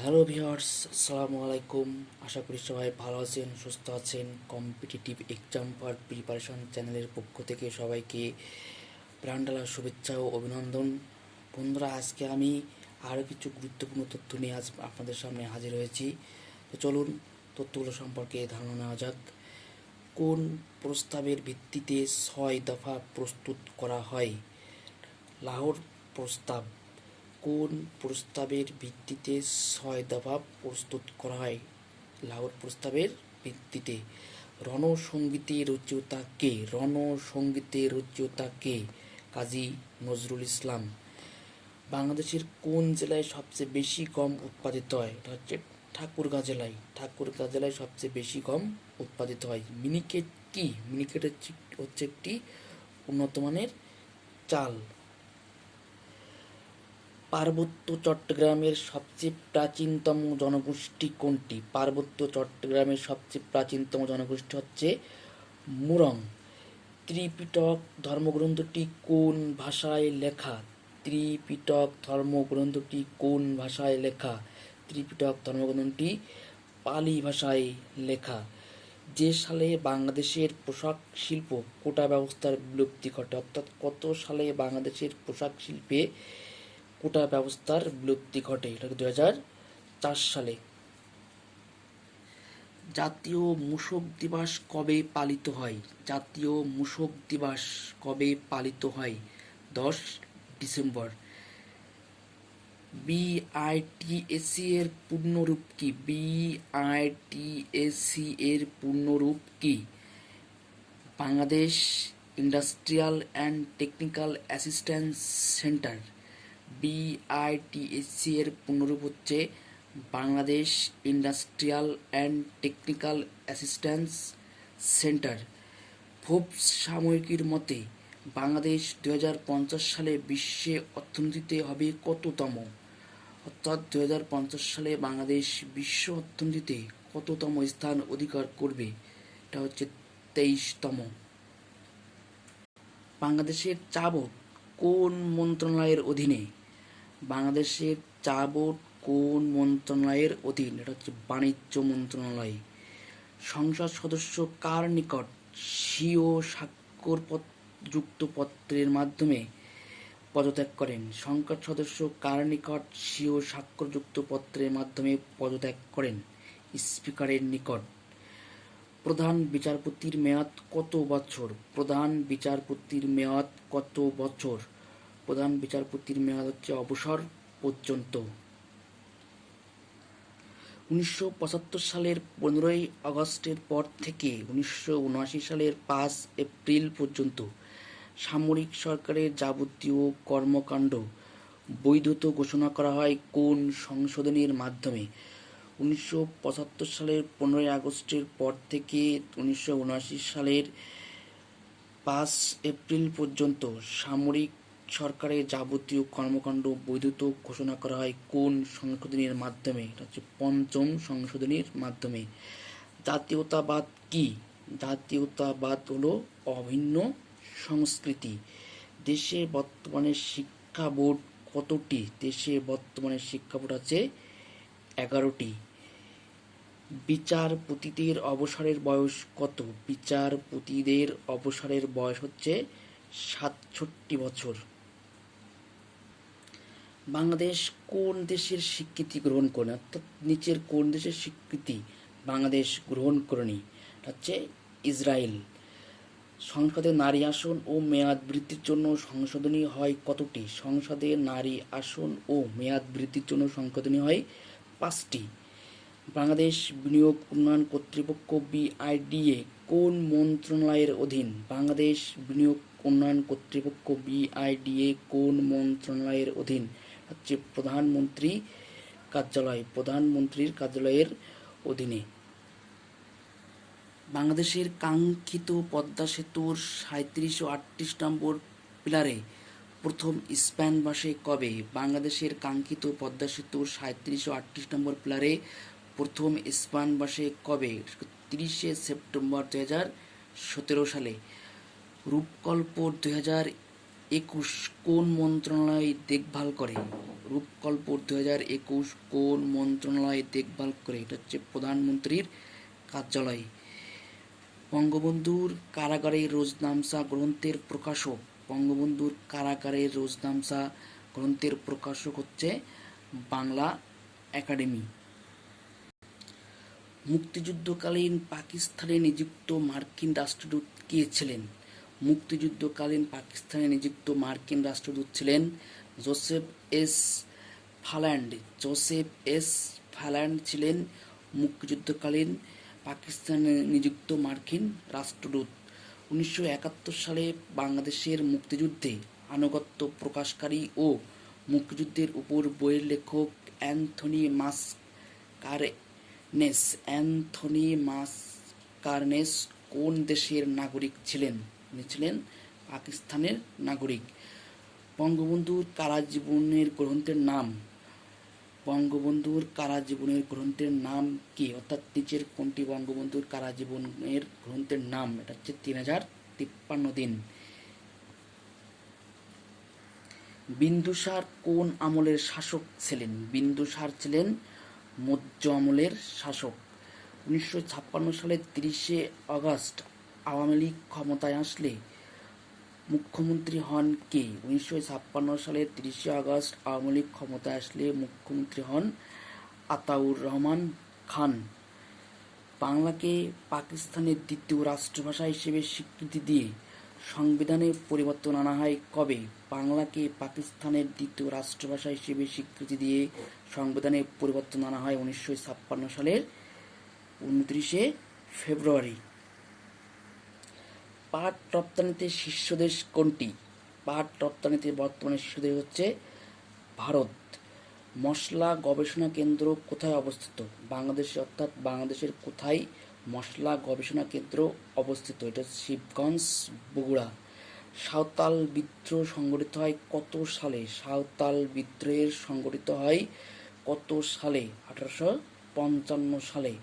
Hello viewers, আসসালামু আলাইকুম। আশা করি সবাই ভালো আছেন, সুস্থ আছেন। কম্পিটিটিভ এক্সাম ফর প্রিপারেশন চ্যানেলের পক্ষ থেকে সবাইকে প্রাণঢালা শুভেচ্ছা ও অভিনন্দন। বন্ধুরা, আজকে আমি আরও কিছু গুরুত্বপূর্ণ তথ্য নিয়ে আজ আপনাদের সামনে হাজির হয়েছি। তো চলুন তথ্যগুলো সম্পর্কে ধারণা নেওয়া যাক। কোন প্রস্তাবের ভিত্তিতে 6 দফা প্রস্তুত করা হয়? লাহোর প্রস্তাব। কোন প্রস্তাবের ভিত্তিতে 6 দফা প্রস্তুত করা হয়? লাহোর প্রস্তাবের ভিত্তিতে। রণসঙ্গীতের রচয়িতা কে? রণসঙ্গীতের রচয়িতা কে? কাজী নজরুল ইসলাম। বাংলাদেশের কোন জেলায় সবচেয়ে বেশি গম উৎপাদিত হয়? এটা হচ্ছে ঠাকুরগাঁ জেলায়। ঠাকুরগাঁ জেলায় সবচেয়ে বেশি গম উৎপাদিত হয়। মিনিকেট কি? মিনিকেট হচ্ছে একটি উন্নত মানের চাল। পার্বত্য চট্টগ্রামের সবচেয়ে প্রাচীনতম জনগোষ্ঠী কোনটি? পার্বত্য চট্টগ্রামের সবচেয়ে প্রাচীনতম জনগোষ্ঠী হচ্ছে মুরং। ত্রিপিটক ধর্মগ্রন্থটি কোন ভাষায় লেখা? ত্রিপিটক ধর্মগ্রন্থটি কোন ভাষায় লেখা? ত্রিপিটক ধর্মগ্রন্থটি পালি ভাষায় লেখা। যে সালে বাংলাদেশের পোশাক শিল্প কোটা ব্যবস্থার বিলুপ্তি ঘটে? অর্থাৎ কত সালে বাংলাদেশের পোশাক শিল্পে কোটা ব্যবস্থার বিলুপ্তি ঘটে? এটা 2004 সালে। জাতীয় মূসক দিবস কবে পালিত হয়? জাতীয় মূসক দিবস কবে পালিত হয়? 10 ডিসেম্বর। বিআইটিএসি এর পূর্ণরূপ কি? বিআইটিএসি এর পূর্ণরূপ কি? Bangladesh industrial and technical assistance centre. BITAC এর পূর্ণরূপ হচ্ছে Bangladesh industrial and technical assistance centre. Forbes সাময়িকীর মতে বাংলাদেশ 2050 সালে বিশ্বে অর্থনীতিতে হবে কততম? অর্থাৎ 2050 সালে বাংলাদেশ বিশ্ব অর্থনীতিতে কততম স্থান অধিকার করবে? এটা হচ্ছে 23তম। বাংলাদেশের চা বোর্ড কোন মন্ত্রণালয়ের অধীনে? বাংলাদেশের চা বোর্ড কোন মন্ত্রণালয়ের অধীন? এটা হচ্ছে বাণিজ্য মন্ত্রণালয়। সংসদ সদস্য কার নিকট স্বীয় স্বাক্ষরযুক্ত পত্রের মাধ্যমে পদত্যাগ করেন? সংসদ সদস্য কার নিকট স্বীয় স্বাক্ষরযুক্ত পত্রের মাধ্যমে পদত্যাগ করেন? স্পিকারের নিকট। প্রধান বিচারপতির মেয়াদ কত বছর? প্রধান বিচারপতির মেয়াদ কত বছর? প্রধান বিচারপতির মেয়াদ হচ্ছে অবসর পর্যন্ত। 1975 সালের 15 আগস্টের পর থেকে 1979 সালের 5 এপ্রিল পর্যন্ত সামরিক সরকারের যাবতীয় কর্মকাণ্ড বৈধতা ঘোষণা করা হয় কোন সংশোধনীর মাধ্যমে? 1975 সালের 15 আগস্টের পর থেকে 1979 সালের 5 এপ্রিল পর্যন্ত সামরিক সরকারের যাবতীয় কর্মকাণ্ড বৈধতা ঘোষণা করা হয় কোন সংশোধনীর মাধ্যমে? এটা হচ্ছে 5ম সংশোধনীর মাধ্যমে। জাতীয়তাবাদ কি? জাতীয়তাবাদ হলো অভিন্ন সংস্কৃতি। দেশে বর্তমানে শিক্ষা বোর্ড কতটি? দেশে বর্তমানে শিক্ষা বোর্ড আছে 11টি। বিচারপতিদের অবসরের বয়স কত? বিচারপতিদের অবসরের বয়স হচ্ছে 67 বছর। বাংলাদেশ কোন দেশের স্বীকৃতি গ্রহণ করেনি? অর্থাৎ নিচের কোন দেশের স্বীকৃতি বাংলাদেশ গ্রহণ করেনি? হচ্ছে ইসরায়েল। সংসদে নারী আসন ও মেয়াদ বৃদ্ধির জন্য সংশোধনী হয় কতটি? সংসদে নারী আসন ও মেয়াদ বৃদ্ধির জন্য সংশোধনী হয় 5টি। বাংলাদেশ বিনিয়োগ উন্নয়ন কর্তৃপক্ষ বিআইডিএ কোন মন্ত্রণালয়ের অধীন? বাংলাদেশ বিনিয়োগ উন্নয়ন কর্তৃপক্ষ বিআইডিএ কোন মন্ত্রণালয়ের অধীন? হচ্ছে প্রধানমন্ত্রী কার্যালয়। প্রধানমন্ত্রীর কার্যালয়ের অধীনে। বাংলাদেশের কাঙ্ক্ষিত পদ্মা সেতুর 37 ও 38 নম্বর পিলারে প্রথম স্প্যান বসে কবে? বাংলাদেশের কাঙ্ক্ষিত পদ্মা সেতুর 37 ও 38 নম্বর পিলারে প্রথম স্প্যান বসে কবে? 30 সেপ্টেম্বর 2017 সালে। রূপকল্প 2021 কোন মন্ত্রণালয় দেখভাল করে? রূপকল্প 2021 কোন মন্ত্রণালয় দেখভাল করে? এটা হচ্ছে প্রধানমন্ত্রীর কার্যালয়। বঙ্গবন্ধুর কারাগারে রোজনামচা গ্রন্থের প্রকাশক, বঙ্গবন্ধুর কারাগারে রোজনামচা গ্রন্থের প্রকাশক হচ্ছে বাংলা একাডেমি। মুক্তিযুদ্ধকালীন পাকিস্তানে নিযুক্ত মার্কিন রাষ্ট্রদূত কে ছিলেন? মুক্তিযুদ্ধকালীন পাকিস্তানে নিযুক্ত মার্কিন রাষ্ট্রদূত ছিলেন জোসেফ এস ফাল্যান্ড। জোসেফ এস ফাল্যান্ড ছিলেন মুক্তিযুদ্ধকালীন পাকিস্তানে নিযুক্ত মার্কিন রাষ্ট্রদূত। 1971 সালে বাংলাদেশের মুক্তিযুদ্ধে আনুগত্য প্রকাশকারী ও মুক্তিযুদ্ধের উপর বইয়ের লেখক অ্যান্থনি মাসকারেনেস কোন দেশের নাগরিক ছিলেন? উনি ছিলেন পাকিস্তানের নাগরিক। বঙ্গবন্ধুর কারাজীবনের গ্রন্থের নাম, বঙ্গবন্ধুর কারাজীবনের গ্রন্থের নাম কি? অর্থাৎ নিচের কোনটি বঙ্গবন্ধুর কারাজীবনের গ্রন্থের নাম? এটা হচ্ছে 3053 দিন। বিন্দুসার কোন আমলের শাসক ছিলেন? বিন্দুসার ছিলেন মৌর্য আমলের শাসক। 1956 সালের 30 আগস্ট আওয়ামী লীগ ক্ষমতায় আসলে মুখ্যমন্ত্রী হন কে? 1956 সালের 30 আগস্ট আওয়ামী লীগ ক্ষমতায় আসলে মুখ্যমন্ত্রী হন আতাউর রহমান খান। বাংলাকে পাকিস্তানের দ্বিতীয় রাষ্ট্রভাষা হিসেবে স্বীকৃতি দিয়ে সংবিধানে পরিবর্তন আনা হয় কবে? বাংলাকে পাকিস্তানের দ্বিতীয় রাষ্ট্রভাষা হিসেবে স্বীকৃতি দিয়ে সংবিধানে পরিবর্তন আনা হয় 1956 সালের 29 ফেব্রুয়ারি। পাট রপ্তানিতে শীর্ষ দেশ কোনটি? পাট রপ্তানিতে বর্তমানে শীর্ষ দেশ হচ্ছে ভারত। মশলা গবেষণা কেন্দ্র কোথায় অবস্থিত? বাংলাদেশে, অর্থাৎ বাংলাদেশের কোথায় মশলা গবেষণা কেন্দ্র অবস্থিত? এটা শিবগঞ্জ, বগুড়া। সাঁওতাল বিদ্রোহ সংগঠিত হয় কত সালে? সাঁওতাল বিদ্রোহের সংগঠিত হয় কত সালে? 1855 সালে।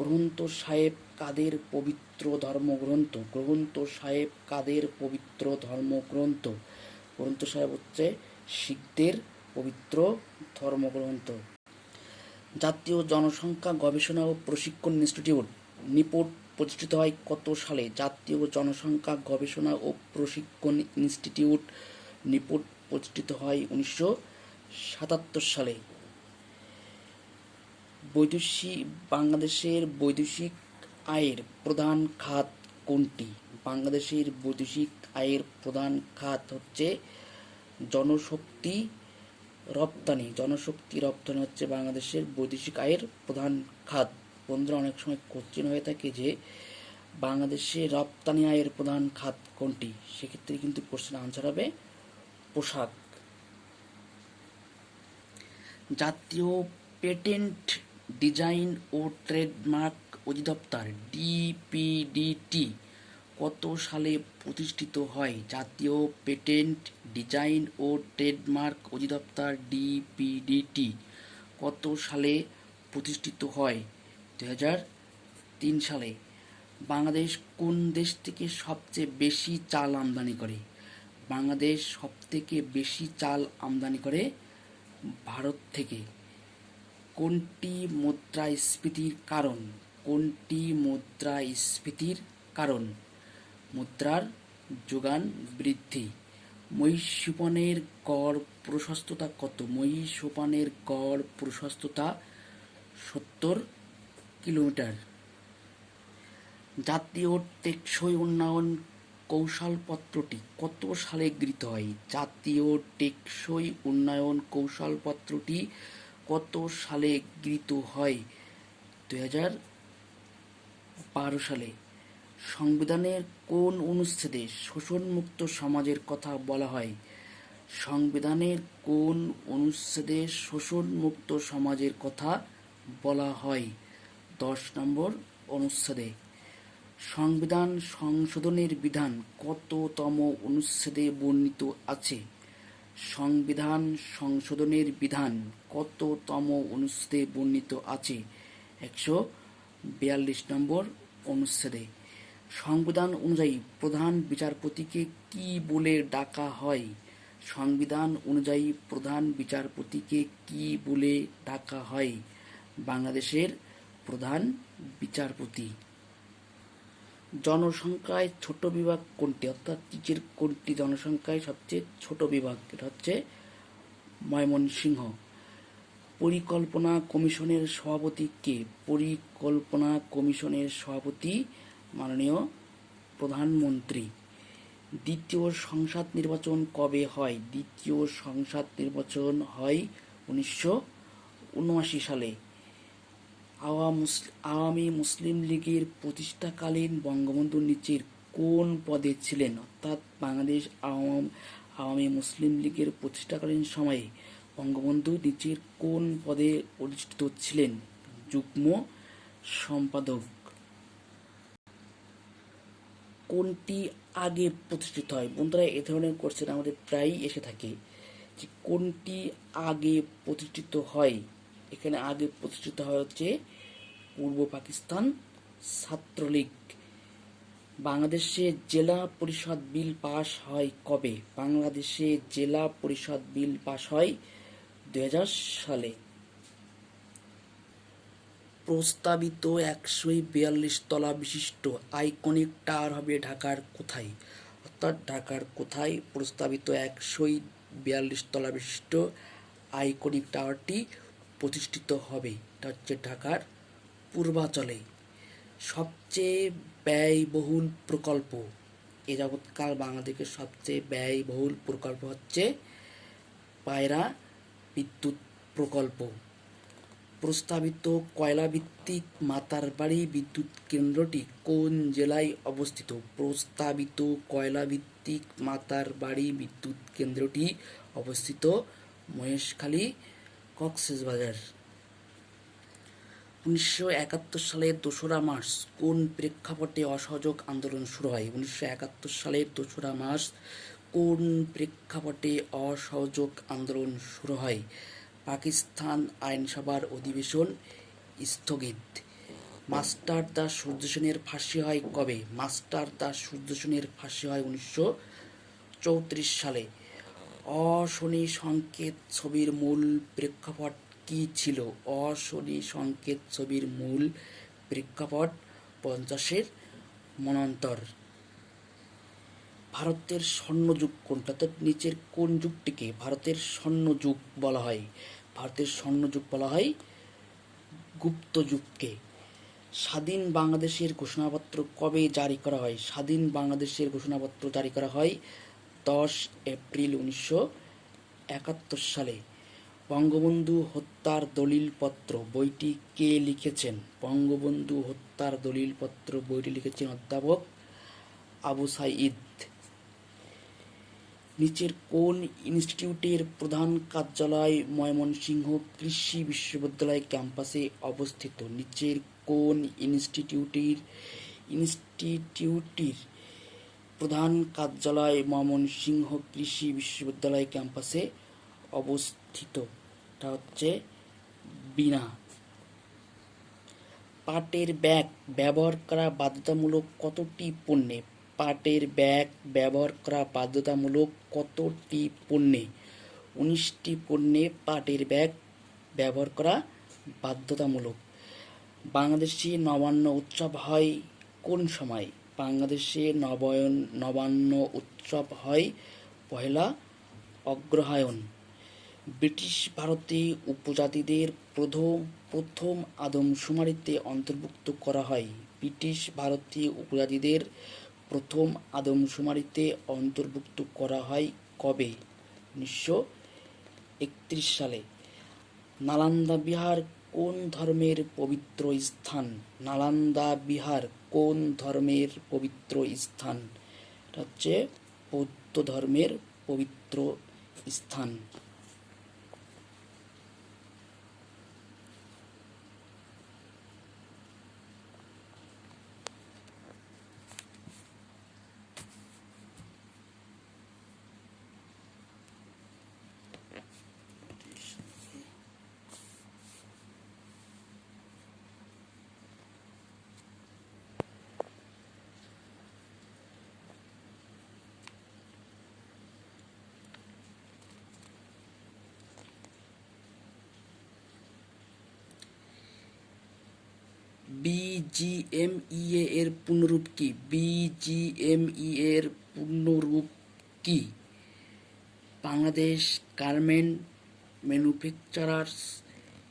গ্রন্থ সাহেব কাদের পবিত্র ধর্মগ্রন্থ? গ্রন্থ সাহেব কাদের পবিত্র ধর্মগ্রন্থ? গ্রন্থ সাহেব হচ্ছে শিখদের পবিত্র ধর্মগ্রন্থ। জাতীয় জনসংখ্যা গবেষণা ও প্রশিক্ষণ ইনস্টিটিউট নিপোর্ট প্রতিষ্ঠিত হয় কত সালে? জাতীয় জনসংখ্যা গবেষণা ও প্রশিক্ষণ ইনস্টিটিউট নিপোর্ট প্রতিষ্ঠিত হয় 1977 সালে। বাংলাদেশের বৈদেশিক আয়ের প্রধান খাত কোনটি? বাংলাদেশের বৈদেশিক আয়ের প্রধান খাত হচ্ছে জনশক্তি রপ্তানি। জনশক্তি রপ্তানি হচ্ছে বাংলাদেশের বৈদেশিক আয়ের প্রধান খাত। বন্ধুরা, অনেক সময় কোশ্চেন হয়ে থাকে যে বাংলাদেশের রপ্তানি আয়ের প্রধান খাত কোনটি? সেক্ষেত্রে কিন্তু কোশ্চেন আনসার হবে পোশাক। জাতীয় পেটেন্ট, ডিজাইন ও ট্রেডমার্ক অধিদপ্তর ডিপিডিটি কত সালে প্রতিষ্ঠিত হয়? জাতীয় পেটেন্ট, ডিজাইন ও ট্রেডমার্ক অধিদপ্তর ডিপিডিটি কত সালে প্রতিষ্ঠিত হয়? 2003 সালে। বাংলাদেশ কোন দেশ থেকে সবচেয়ে বেশি চাল আমদানি করে? বাংলাদেশ সবথেকে বেশি চাল আমদানি করে ভারত থেকে। কোনটি মুদ্রাস্ফীতির কারণ? কোনটি মুদ্রাস্ফীতির কারণ? মুদ্রার যোগান বৃদ্ধি। মহীসোপানের গড় প্রশস্ততা কত? মহীসোপানের গড় প্রশস্ততা 70 কিলোমিটার। জাতীয় টেকসই উন্নয়ন কৌশলপত্রটি কত সালে গৃহীত হয়? জাতীয় টেকসই উন্নয়ন কৌশলপত্রটি কত সালে গৃহীত হয়? 2012 সালে। সংবিধানের কোন অনুচ্ছেদে শোষণমুক্ত সমাজের কথা বলা হয়? সংবিধানের কোন অনুচ্ছেদে শোষণমুক্ত সমাজের কথা বলা হয়? 10 নম্বর অনুচ্ছেদে। সংবিধান সংশোধনের বিধান কততম অনুচ্ছেদে বর্ণিত আছে? সংবিধান সংশোধনের বিধান কততম অনুচ্ছেদে বর্ণিত আছে? 142 নম্বর অনুচ্ছেদে। সংবিধান অনুযায়ী প্রধান বিচারপতিকে কি বলে ডাকা হয়? সংবিধান অনুযায়ী প্রধান বিচারপতিকে কি বলে ডাকা হয়? বাংলাদেশের প্রধান বিচারপতি। জনসংখ্যায় ছোট বিভাগ কোনটি? অর্থাৎ নিচের কোনটি জনসংখ্যায় সবচেয়ে ছোট বিভাগ? এটা হচ্ছে ময়মনসিংহ। পরিকল্পনা কমিশনের সভাপতি কে? পরিকল্পনা কমিশনের সভাপতি মাননীয় প্রধানমন্ত্রী। দ্বিতীয় সংসদ নির্বাচন কবে হয়? দ্বিতীয় সংসদ নির্বাচন হয় 1979 সালে। আওয়ামী মুসলিম লীগের প্রতিষ্ঠাকালীন বঙ্গবন্ধু নিচের কোন পদে ছিলেন? অর্থাৎ বাংলাদেশ আওয়ামী মুসলিম লীগের প্রতিষ্ঠাকালীন সময়ে বঙ্গবন্ধু নিচের কোন পদে অধিষ্ঠিত ছিলেন? যুগ্ম সম্পাদক। কোনটি আগে প্রতিষ্ঠিত হয়? বন্ধুরা, এ ধরনের কোশ্চেন আমাদের প্রায়ই এসে থাকে যে কোনটি আগে প্রতিষ্ঠিত হয়। এখানে আগে প্রতিষ্ঠিত হয় হচ্ছে পূর্ব পাকিস্তান ছাত্রলীগ। বাংলাদেশে জেলা পরিষদ বিল পাস হয় কবে? বাংলাদেশে জেলা পরিষদ বিল পাস হয় 2000 সালে। প্রস্তাবিত 142 তলা বিশিষ্ট আইকনিক টাওয়ার হবে ঢাকার কোথায়? অর্থাৎ ঢাকার কোথায় প্রস্তাবিত 142 তলা বিশিষ্ট আইকনিক টাওয়ারটি প্রতিষ্ঠিত হবে? এটা হচ্ছে ঢাকার পূর্বাঞ্চলে। সবচেয়ে ব্যয়বহুল প্রকল্প এ যাবৎকাল বাংলাদেশের সবচেয়ে ব্যয়বহুল প্রকল্প হচ্ছে পায়রা বিদ্যুৎ প্রকল্প। প্রস্তাবিত কয়লাভিত্তিক মাতারবাড়ি বিদ্যুৎ কেন্দ্রটি কোন জেলায় অবস্থিত? প্রস্তাবিত কয়লাভিত্তিক মাতারবাড়ি বিদ্যুৎ কেন্দ্রটি অবস্থিত মহেশখালী, কক্সবাজার। 1971 সালের 2রা মার্চ কোন প্রেক্ষাপটে অসহযোগ আন্দোলন শুরু হয়? 1971 সালের 2রা মার্চ কোন প্রেক্ষাপটে অসহযোগ আন্দোলন শুরু হয়? পাকিস্তান আইনসভার অধিবেশন স্থগিত। মাস্টার দাস সূর্য সেনের ফাঁসি হয় কবে? মাস্টার দাস সূর্য সেনের ফাঁসি হয় 1934 সালে। অশনি সংকেত ছবির মূল প্রেক্ষাপট কি ছিল? অশনি সংকেত ছবির মূল প্রেক্ষাপট 50-এর মন্বন্তর। ভারতের স্বর্ণযুগ কোনটা? অর্থাৎ নিচের কোন যুগটিকে ভারতের স্বর্ণযুগ বলা হয়? ভারতের স্বর্ণযুগ বলা হয় গুপ্ত যুগকে। স্বাধীন বাংলাদেশের ঘোষণাপত্র কবে জারি করা হয়? স্বাধীন বাংলাদেশের ঘোষণাপত্র জারি করা হয় 10 এপ্রিল 1971 সালে। বঙ্গবন্ধু হত্যার দলিলপত্র বইটি কে লিখেছেন? বঙ্গবন্ধু হত্যার দলিলপত্র বইটি লিখেছেন অধ্যাপক আবু সাঈদ। নিচের কোন ইনস্টিটিউটের প্রধান কার্যালয় ময়মনসিংহ কৃষি বিশ্ববিদ্যালয় ক্যাম্পাসে অবস্থিত? নিচের কোন ইনস্টিটিউটের প্রধান কার্যালয় ময়মনসিংহ কৃষি বিশ্ববিদ্যালয় ক্যাম্পাসে অবস্থিত? এটা হচ্ছে বিনা। পাটের ব্যাগ ব্যবহার করা বাধ্যতামূলক কতটি পণ্যে? পাটের ব্যাগ ব্যবহার করা বাধ্যতামূলক কতটি পণ্যে? 19টি পণ্যে পাটের ব্যাগ ব্যবহার করা বাধ্যতামূলক। বাংলাদেশে নবান্ন উৎসব হয় কোন সময়? বাংলাদেশে নবান্ন উৎসব হয় 1 অগ্রহায়ণ। ব্রিটিশ ভারতে উপজাতিদের প্রথম আদমশুমারিতে অন্তর্ভুক্ত করা হয়। ব্রিটিশ ভারতে উপজাতিদের প্রথম আদমশুমারিতে অন্তর্ভুক্ত করা হয় কবে? 1931 সালে। নালন্দা বিহার কোন ধর্মের পবিত্র স্থান? নালন্দা বিহার কোন ধর্মের পবিত্র স্থান? এটা হচ্ছে বৌদ্ধ ধর্মের পবিত্র স্থান। বিজিএমইএ এর পূর্ণরূপ কি? বিজিএমইএ এর পূর্ণরূপ কি? Bangladesh garment manufacturers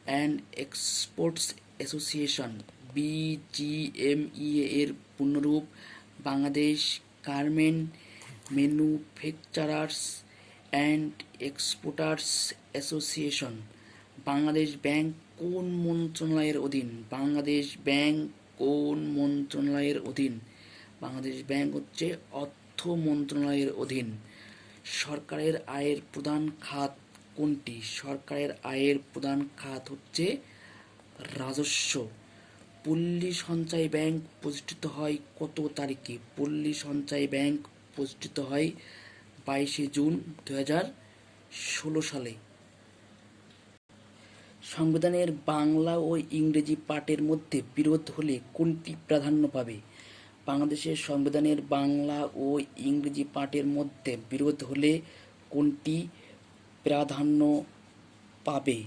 and exports association. BGMEA এর পূর্ণরূপ Bangladesh garment manufacturers and exporters association. Bangladesh bank কোন মন্ত্রণালয়ের অধীন? বাংলাদেশ ব্যাংক কোন মন্ত্রণালয়ের অধীন? বাংলাদেশ ব্যাংক হচ্ছে অর্থ মন্ত্রণালয়ের অধীন। সরকারের আয়ের প্রধান খাত কোনটি? সরকারের আয়ের প্রধান খাত হচ্ছে রাজস্ব। পল্লী সঞ্চয় ব্যাংক প্রতিষ্ঠিত হয় কত তারিখে? পল্লী সঞ্চয় ব্যাংক প্রতিষ্ঠিত হয় 22শে জুন 2016 সালে। সংবিধানের বাংলা ও ইংরেজি পাঠের মধ্যে বিরোধ হলে কোনটি প্রাধান্য পাবে? বাংলাদেশের সংবিধানের বাংলা ও ইংরেজি পাঠের মধ্যে বিরোধ হলে কোনটি প্রাধান্য পাবে?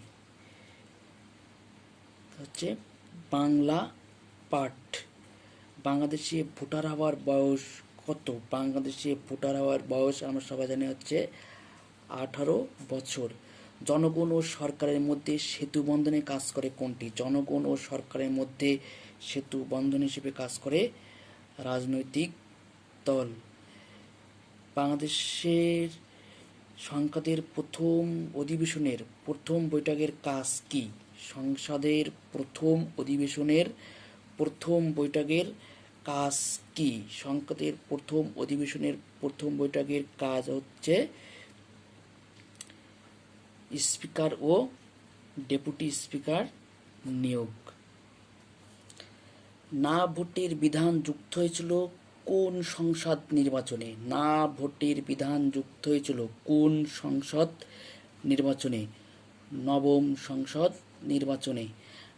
হচ্ছে বাংলা পাঠ। বাংলাদেশে ভোটার হওয়ার বয়স কত? বাংলাদেশে ভোটার হওয়ার বয়স আমরা সবাই জানি হচ্ছে 18 বছর। জনগণ ও সরকারের মধ্যে সেতু বন্ধনে কাজ করে কোনটি? জনগণ ও সরকারের মধ্যে সেতু বন্ধন হিসেবে কাজ করে রাজনৈতিক দল। বাংলাদেশের সংসদের প্রথম অধিবেশনের প্রথম বৈঠকের কাজ কি? সংসদের প্রথম অধিবেশনের প্রথম বৈঠকের কাজ কি? সংসদের প্রথম অধিবেশনের প্রথম বৈঠকের কাজ হচ্ছে স্পিকার ও ডেপুটি স্পিকার নিয়োগ। না ভোটের বিধান যুক্ত হয়েছিল কোন সংসদ নির্বাচনে? না ভোটের বিধান যুক্ত হয়েছিল কোন সংসদ নির্বাচনে? নবম সংসদ নির্বাচনে।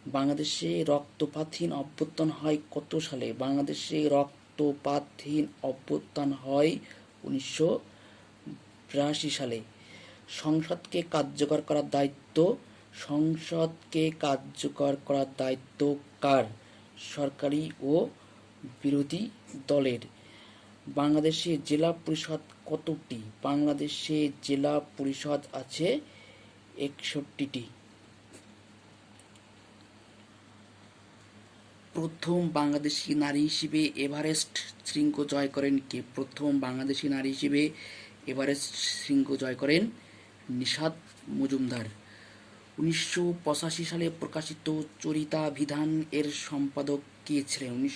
বাংলাদেশে রক্তপাতহীন অভ্যুত্থান হয় কত সালে? বাংলাদেশে রক্তপাতহীন অভ্যুত্থান হয় 1982 সালে। সংসদকে কার্যকর করার দায়িত্ব কার? সরকারি ও বিরোধী দলের। বাংলাদেশে জেলা পরিষদ কতটি? বাংলাদেশে জেলা পরিষদ আছে 61টি। প্রথম বাংলাদেশি নারী হিসেবে এভারেস্ট শৃঙ্গ জয় করেন কে? প্রথম বাংলাদেশি নারী হিসেবে এভারেস্ট শৃঙ্গ জয় করেন নিশাত মজুমদার। 1985 সালে প্রকাশিত চরিতাভিধান এর সম্পাদক কে ছিলেন?